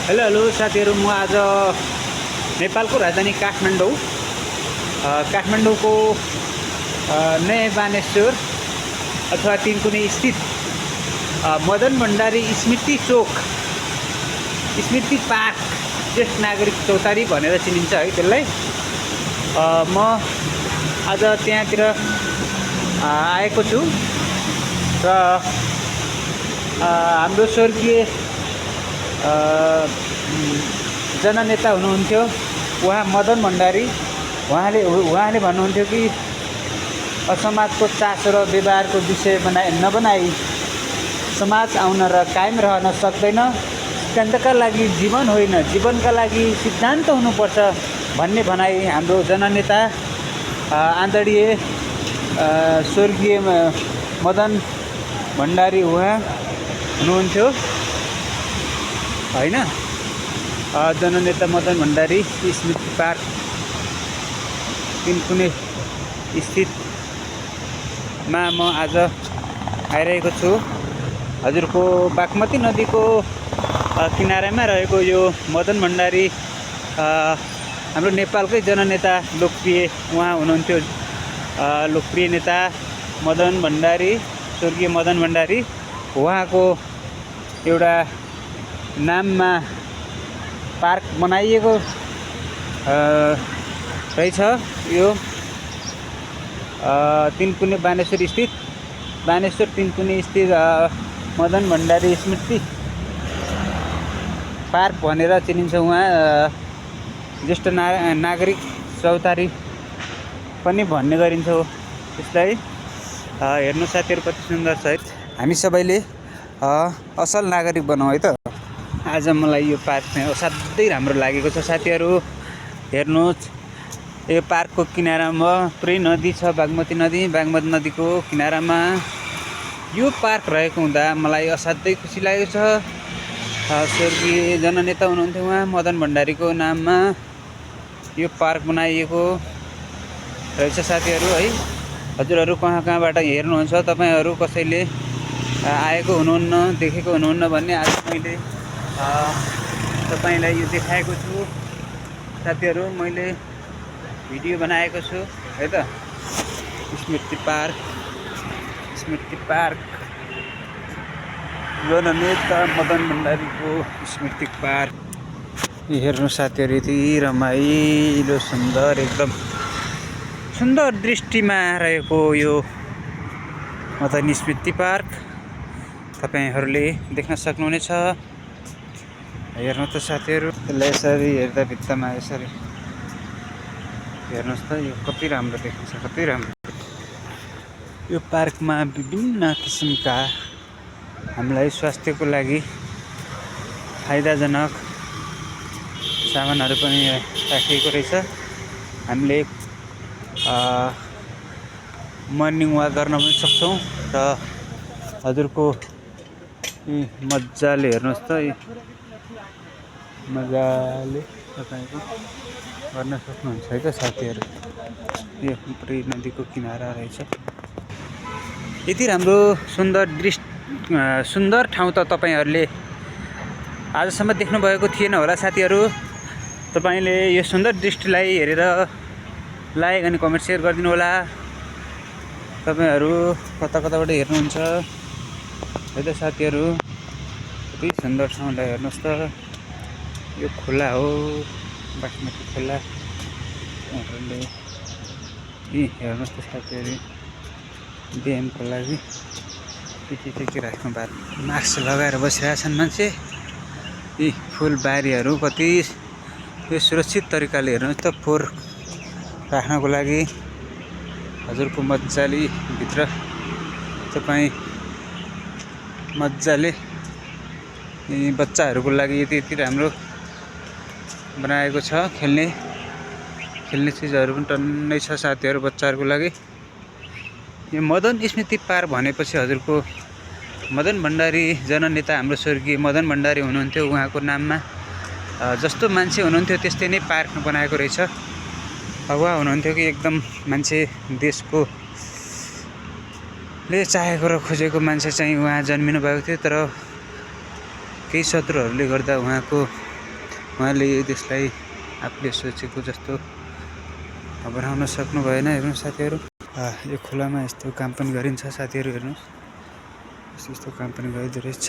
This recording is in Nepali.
हेलो हेलो साथीहरू, म आज नेपालको राजधानी काठमाडौँको नयाँ बानेश्वर अथवा तिनकुने स्थित मदन भण्डारी स्मृति चोक, स्मृति पार्क, ज्येष्ठ नागरिक चौतारी भनेर चिनिन्छ है त्यसलाई। म आज त्यहाँतिर आएको छु र हाम्रो स्वर्गीय जननेता हुनुहुन्थ्यो उहाँ मदन भण्डारी। उहाँले भन्नुहुन्थ्यो कि समाजको चासो र व्यवहारको विषय नबनाई समाज आउन र कायम रहन सक्दैन। सिद्धान्तका लागि जीवन होइन, जीवनका लागि सिद्धान्त हुनुपर्छ भन्ने भनाई हाम्रो जननेता आदरणीय स्वर्गीय मदन भण्डारी उहाँ हुनुहुन्थ्यो हैन। जननेता मदन भण्डारी स्मृति पार्क तिनकुने स्थितमा म आज आइरहेको छु। हजुरको बागमती नदीको किनारामा रहेको यो मदन भण्डारी हाम्रो नेपालकै जननेता लोकप्रिय उहाँ हुनुहुन्थ्यो, लोकप्रिय नेता मदन भण्डारी, स्वर्गीय मदन भण्डारी। उहाँको एउटा नाममा पार्क बनाइएको रहेछ। यो तिनकुने बानेश्वर तिनकुने स्थित मदन भण्डारी स्मृति पार्क भनेर चिनिन्छ। उहाँ ज्येष्ठ नागरिक चौतारी पनि भन्ने गरिन्छ त्यसलाई। हेर्नु साथीहरू कति सुन्दर छ है। हामी सबैले असल नागरिक बनाऊ है त। आज मलाई यो पार्क चाहिँ असाध्यै राम्रो लागेको छ साथीहरू। हेर्नुहोस्, यो पार्कको किनारामा पुरै नदी छ, बागमती नदीको किनारामा यो पार्क रहेको हुँदा मलाई असाध्यै खुसी लागेको छ। स्वर्गीय जननेता हुनुहुन्थ्यो उहाँ मदन भण्डारीको नाममा यो पार्क बनाइएको रहेछ साथीहरू है। हजुरहरू कहाँबाट हेर्नुहुन्छ, तपाईँहरू कसैले आएको हुनुहुन्न, देखेको हुनुहुन्न भन्ने आज मैले तपाईँलाई यो देखाएको छु साथीहरू। मैले भिडियो बनाएको छु है त। स्मृति पार्क जननेता मदन भण्डारीको स्मृति पार्क। हेर्नु साथीहरू, यति रमाइलो सुन्दर, एकदम सुन्दर दृष्टिमा रहेको यो मदन स्मृति पार्क तपाईँहरूले देख्न सक्नुहुनेछ। हेर्नु त साथीहरू, यसलाई यसरी हेर्दा भित्तामा यसरी हेर्नुहोस् त, यो कति राम्रो देखिन्छ, कति राम्रो। यो पार्कमा विभिन्न किसिमका हामीलाई स्वास्थ्यको लागि फाइदाजनक सामानहरू पनि राखिएको रहेछ। हामीले मर्निङ वाक गर्न पनि सक्छौँ र हजुरको मजाले हेर्नुहोस् त, मजाले तपाईँको गर्न सक्नुहुन्छ है त साथीहरू। यो पुरै नदीको किनारा रहेछ। यति राम्रो सुन्दर ठाउँ त तपाईँहरूले आजसम्म देख्नुभएको थिएन होला साथीहरू। तपाईँले यो सुन्दर दृष्टिलाई हेरेर लाइक अनि कमेन्ट सेयर गरिदिनु होला। तपाईँहरू कताबाट हेर्नुहुन्छ है त साथीहरू। कति सुन्दर ठाउँलाई हेर्नुहोस् त। यो खोला हो, बागमती खोला। उहाँहरूले हेर्नुहोस् त साथीहरू, ड्यामको लागि के राख्नु भएको, मास्क लगाएर बसिरहेछन् मान्छे। यी फुलबारीहरू कति यो सुरक्षित तरिकाले हेर्नुहोस् त, फोहोर राख्नको लागि हजुरको मजाले भित्र तपाईँ मजाले बच्चाहरूको लागि यति राम्रो बनाएको छ। खेल्ने चिजहरू पनि टन्नै छ साथीहरू बच्चाहरूको लागि। यो मदन स्मृति पार्क भनेपछि हजुरको मदन भण्डारी जननेता हाम्रो स्वर्गीय मदन भण्डारी हुनुहुन्थ्यो। उहाँको नाममा जस्तो मान्छे हुनुहुन्थ्यो त्यस्तै नै पार्क बनाएको रहेछ। उहाँ हुनुहुन्थ्यो कि एकदम मान्छे देशको ले चाहेको र खोजेको मान्छे चाहिँ उहाँ जन्मिनु भएको थियो, तर केही शत्रुहरूले गर्दा उहाँको उहाँले त्यसलाई आफूले सोचेको जस्तो बनाउन सक्नु भएन। हेर्नु साथीहरू, यो खोलामा यस्तो काम पनि गरिन्छ साथीहरू। हेर्नुहोस्, यस्तो काम पनि गरिँदो रहेछ।